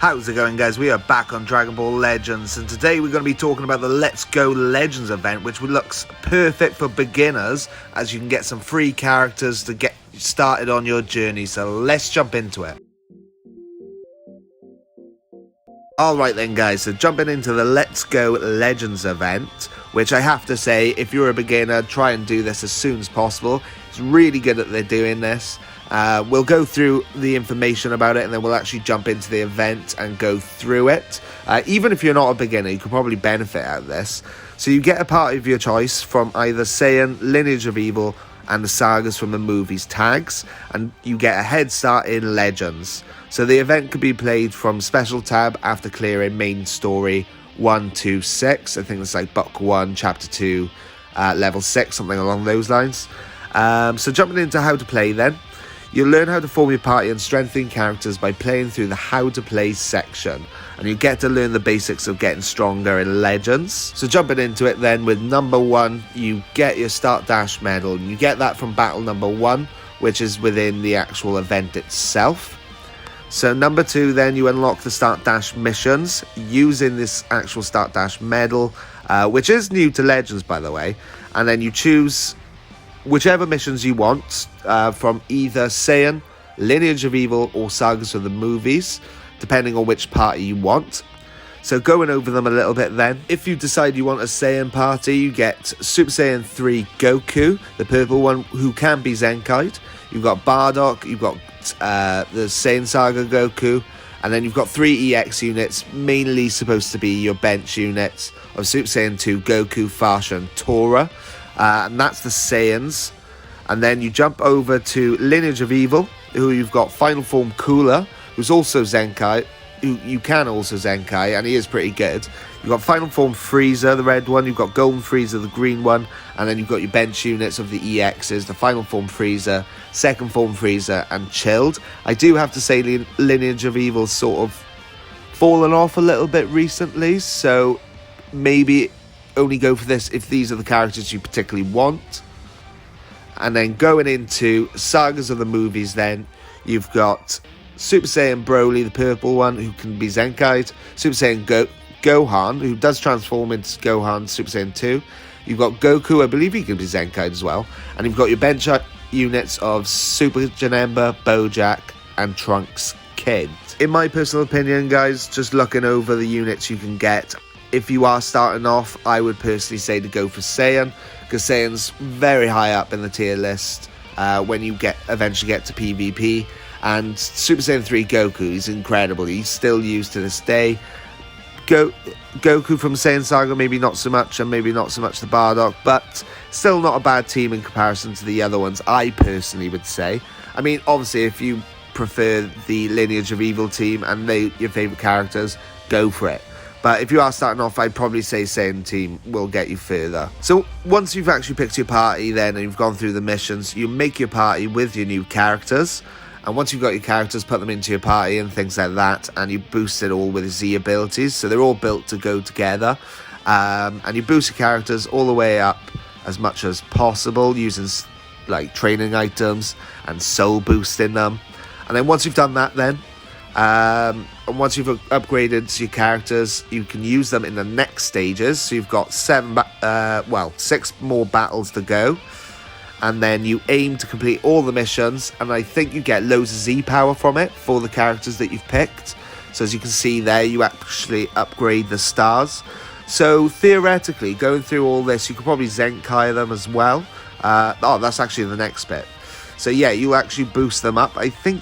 How's it going, guys? We are back on Dragon Ball Legends, and today we're going to be talking about the Let's Go Legends event, which looks perfect for beginners, as you can get some free characters to get started on your journey. So let's jump into it. Alright then, guys, so jumping into the Let's Go Legends event, which I have to say, if you're a beginner, try and do this as soon as possible. It's really good that they're doing this. We'll go through the information about it, and then we'll actually jump into the event and go through it. Even if you're not a beginner, you could probably benefit out of this. So you get a party of your choice from either Saiyan, Lineage of Evil, and the Sagas from the movies tags, and you get a head start in Legends. So the event could be played from Special Tab after clearing Main Story 1 to 6. I think it's like Book 1, Chapter 2, Level 6, something along those lines. So jumping into how to play then. You'll learn how to form your party and strengthen characters by playing through the How to Play section. And you get to learn the basics of getting stronger in Legends. So jumping into it then, with number 1, you get your Start Dash medal. You get that from battle number 1, which is within the actual event itself. So number 2 then, you unlock the Start Dash missions using this actual Start Dash medal, which is new to Legends, by the way. And then you choose whichever missions you want from either Saiyan, Lineage of Evil, or Sagas of the movies, depending on which party you want. So going over them a little bit then. If you decide you want a Saiyan party, you get Super Saiyan 3 Goku, the purple one, who can be Zenkai'd. You've got Bardock, you've got the Saiyan Saga Goku, and then you've got 3 EX units, mainly supposed to be your bench units of Super Saiyan 2 Goku, Fasha, and Tora. And that's the Saiyans. And then you jump over to Lineage of Evil, who you've got Final Form Cooler, who's also Zenkai, who you can also Zenkai, and he is pretty good. You've got Final Form Frieza, the red one, you've got Golden Frieza, the green one, and then you've got your bench units of the EXs, the Final Form Frieza, Second Form Frieza, and Chilled. I do have to say Lineage of Evil's sort of fallen off a little bit recently, so maybe only go for this if these are the characters you particularly want. And then going into Sagas of the movies then, you've got Super Saiyan Broly, the purple one, who can be Zenkai'd. Super Saiyan Gohan, who does transform into Gohan Super Saiyan 2. You've got Goku, I believe he can be Zenkai'd as well. And you've got your bench units of Super Janemba, Bojack, and Trunks Kid. In my personal opinion, guys, just looking over the units you can get, if you are starting off, I would personally say to go for Saiyan, because Saiyan's very high up in the tier list when you eventually get to PvP. And Super Saiyan 3 Goku, he's incredible. He's still used to this day. Goku from Saiyan Saga, maybe not so much, and maybe not so much the Bardock, but still not a bad team in comparison to the other ones, I personally would say. I mean, obviously, if you prefer the Lineage of Evil team and your favourite characters, go for it. But if you are starting off, I'd probably say Saiyan team will get you further. So once you've actually picked your party then, and you've gone through the missions, you make your party with your new characters. And once you've got your characters, put them into your party and things like that, and you boost it all with Z abilities. So they're all built to go together. And you boost your characters all the way up as much as possible using like training items and soul boosting them. And then once you've done that then, and once you've upgraded your characters, you can use them in the next stages. So you've got 6 more battles to go. And then you aim to complete all the missions. And I think you get loads of Z power from it for the characters that you've picked. So as you can see there, you actually upgrade the stars. So theoretically, going through all this, you could probably Zenkai them as well. That's actually the next bit. So yeah, you actually boost them up. I think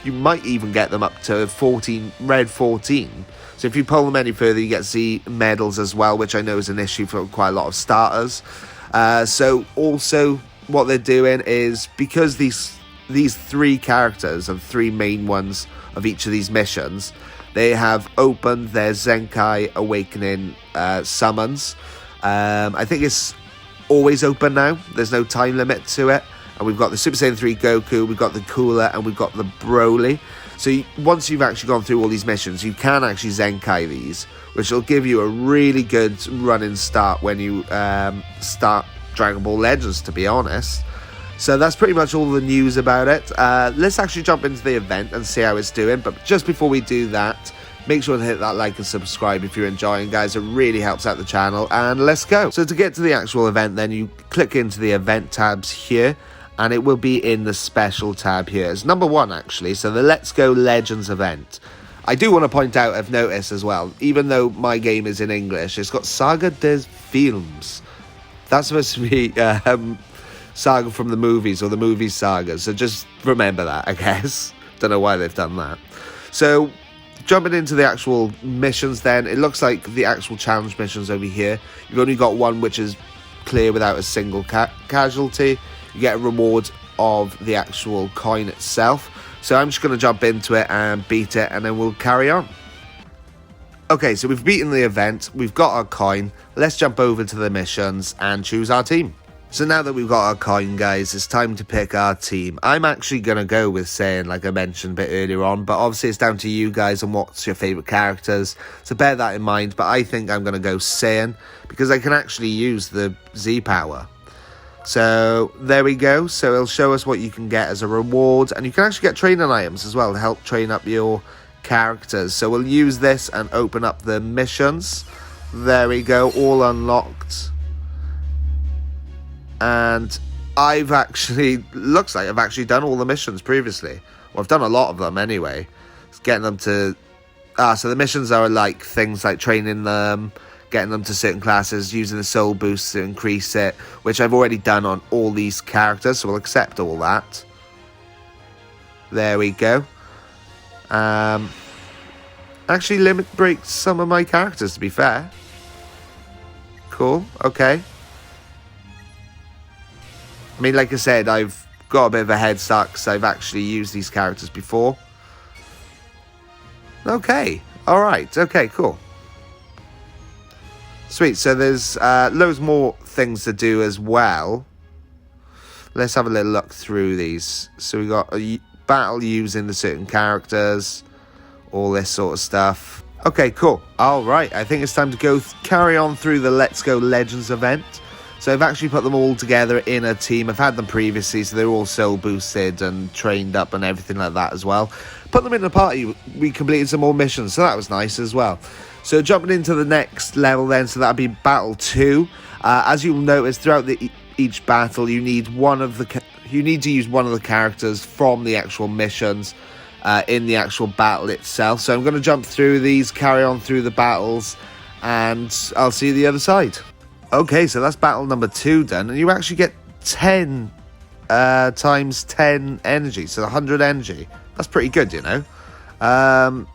you might even get them up to 14, red 14. So if you pull them any further, you get Z medals as well, which I know is an issue for quite a lot of starters. So also what they're doing is, because these 3 characters and 3 main ones of each of these missions, they have opened their Zenkai Awakening summons. I think it's always open now. There's no time limit to it. And we've got the Super Saiyan 3 Goku, we've got the Cooler, and we've got the Broly. So once you've actually gone through all these missions, you can actually Zenkai these, which will give you a really good running start when you start Dragon Ball Legends, to be honest. So that's pretty much all the news about it. Let's actually jump into the event and see how it's doing. But just before we do that, make sure to hit that like and subscribe if you're enjoying, guys. It really helps out the channel. And let's go. So to get to the actual event, then you click into the event tabs here. And it will be in the special tab here. It's number 1, actually. So the Let's Go Legends event. I do want to point out, I've noticed as well, even though my game is in English, it's got Saga des Films. That's supposed to be Saga from the movies, or the movie Saga. So just remember that, I guess. Don't know why they've done that. So jumping into the actual missions then, it looks like the actual challenge missions over here. You've only got one which is clear without a single casualty. You get a reward of the actual coin itself. So I'm just going to jump into it and beat it, and then we'll carry on. Okay, so we've beaten the event. We've got our coin. Let's jump over to the missions and choose our team. So now that we've got our coin, guys, it's time to pick our team. I'm actually going to go with Saiyan, like I mentioned a bit earlier on. But obviously it's down to you guys and what's your favourite characters. So bear that in mind. But I think I'm going to go Saiyan because I can actually use the Z power. So there we go. So it'll show us what you can get as a reward, and you can actually get training items as well to help train up your characters. So we'll use this and open up the missions. There we go, all unlocked. And I've actually, looks like I've actually done all the missions previously. Well, I've done a lot of them anyway. It's getting them to, so the missions are like things like training them, getting them to certain classes, using the soul boost to increase it, which I've already done on all these characters, so we'll accept all that. There we go. Actually limit breaks some of my characters, to be fair. Cool, okay. I mean, like I said, I've got a bit of a head start because I've actually used these characters before. Okay, alright, okay, cool. Sweet, so there's loads more things to do as well. Let's have a little look through these. So we got a battle using the certain characters, all this sort of stuff. Okay, cool. All right, I think it's time to go carry on through the Let's Go Legends event. So I've actually put them all together in a team. I've had them previously, so they're all soul boosted and trained up and everything like that as well. Put them in a party. We completed some more missions, so that was nice as well. So jumping into the next level then, so that'll be Battle 2. As you'll notice, throughout each battle, you need to use one of the characters from the actual missions in the actual battle itself. So I'm going to jump through these, carry on through the battles, and I'll see you the other side. Okay, so that's battle number 2 done, and you actually get 10 times 10 energy, so 100 energy. That's pretty good, you know.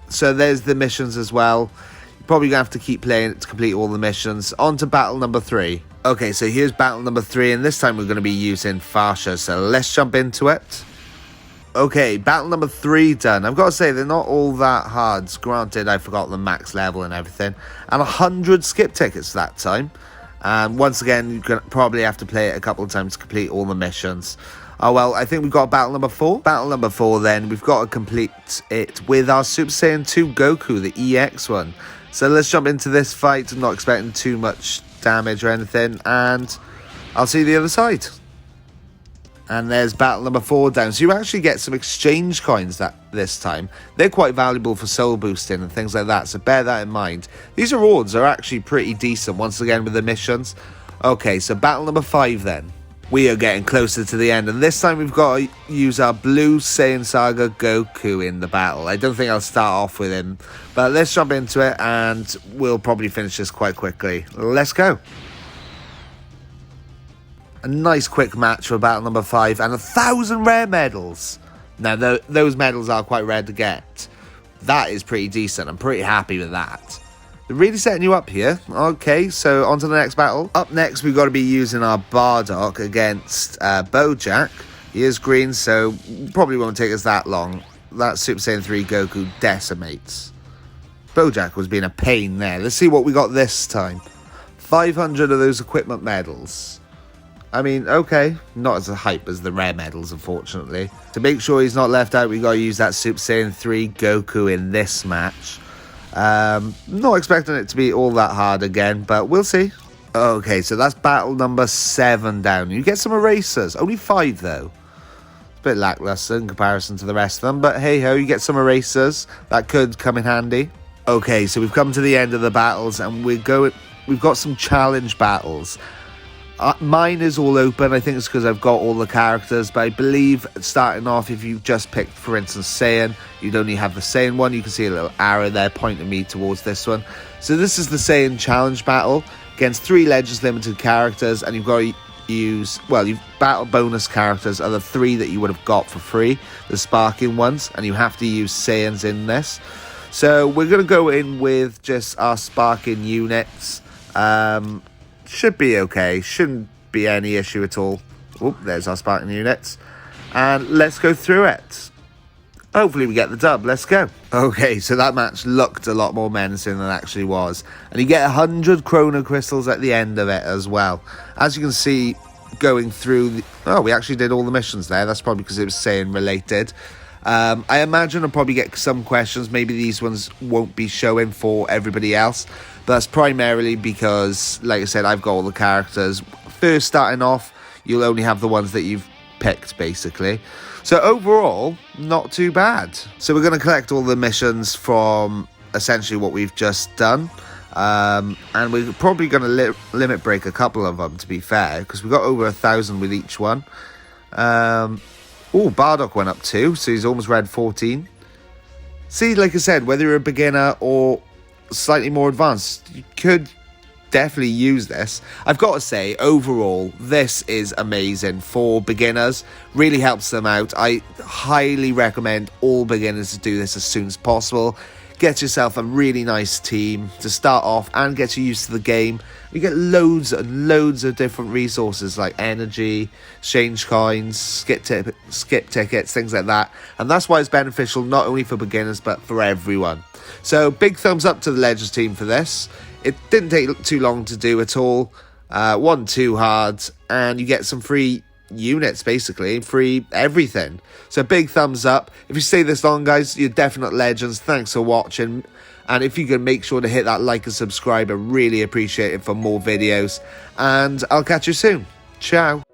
So there's the missions as well. You're probably going to have to keep playing it to complete all the missions. On to battle number 3. Okay, so here's battle number 3, and this time we're going to be using Fasha, so let's jump into it. Okay, battle number 3 done. I've got to say, they're not all that hard. Granted, I forgot the max level and everything. And 100 skip tickets that time. And once again, you're going to probably have to play it a couple of times to complete all the missions. Oh, well, I think we've got battle number 4. Battle number 4, then, we've got to complete it with our Super Saiyan 2 Goku, the EX one. So let's jump into this fight. I'm not expecting too much damage or anything. And I'll see you the other side. And there's battle number 4 down. So you actually get some exchange coins this time. They're quite valuable for soul boosting and things like that. So bear that in mind. These rewards are actually pretty decent, once again, with the missions. Okay, so battle number 5 then. We are getting closer to the end, and this time we've got to use our blue Saiyan Saga Goku in the battle. I don't think I'll start off with him, but let's jump into it, and we'll probably finish this quite quickly. Let's go. A nice quick match for battle number 5, and 1,000 rare medals. Now, those medals are quite rare to get. That is pretty decent. I'm pretty happy with that. They're really setting you up here. Okay, so on to the next battle. Up next, we've got to be using our Bardock against Bojack. He is green, so probably won't take us that long. That Super Saiyan 3 Goku decimates. Bojack was being a pain there. Let's see what we got this time. 500 of those equipment medals. I mean, okay, not as a hype as the rare medals, unfortunately. To make sure he's not left out, we got to use that Super Saiyan 3 Goku in this match. Not expecting it to be all that hard again, but we'll see. Okay, so that's battle number 7 down. You get some erasers. Only 5, though. It's a bit lackluster in comparison to the rest of them. But hey-ho, you get some erasers. That could come in handy. Okay, so we've come to the end of the battles. And we've got some challenge battles. Mine is all open. I think it's because I've got all the characters. But I believe starting off, if you just picked, for instance, Saiyan, you'd only have the Saiyan one. You can see a little arrow there pointing me towards this one. So this is the Saiyan challenge battle against 3 Legends Limited characters. And you've got to use, well, your battle bonus characters are the 3 that you would have got for free, the sparking ones. And you have to use Saiyans in this. So we're going to go in with just our sparking units. Should be okay. Shouldn't be any issue at all. Oop, there's our sparking units. And let's go through it. Hopefully we get the dub. Let's go. Okay, so that match looked a lot more menacing than it actually was. And you get 100 chrono crystals at the end of it as well. As you can see, going through... Oh, we actually did all the missions there. That's probably because it was Saiyan related. I imagine I'll probably get some questions. Maybe these ones won't be showing for everybody else. But that's primarily because, like I said, I've got all the characters. First starting off, you'll only have the ones that you've picked, basically. So overall, not too bad. So we're going to collect all the missions from essentially what we've just done. And we're probably going to limit break a couple of them, to be fair, because we've got over 1,000 with each one. Oh, Bardock went up 2, so he's almost read 14. See, like I said, whether you're a beginner or slightly more advanced, you could definitely use this. I've got to say, overall, this is amazing for beginners. Really helps them out. I highly recommend all beginners to do this as soon as possible. Get yourself a really nice team to start off and get you used to the game. You get loads and loads of different resources like energy, exchange coins, skip tickets, things like that. And that's why it's beneficial not only for beginners but for everyone. So big thumbs up to the Legends team for this. It didn't take too long to do at all. Wasn't too hard. And you get some free units, basically, free everything. So big thumbs up. If you stay this long, guys, you're definite legends. Thanks for watching. And if you can make sure to hit that like and subscribe, I really appreciate it for more videos. And I'll catch you soon. Ciao.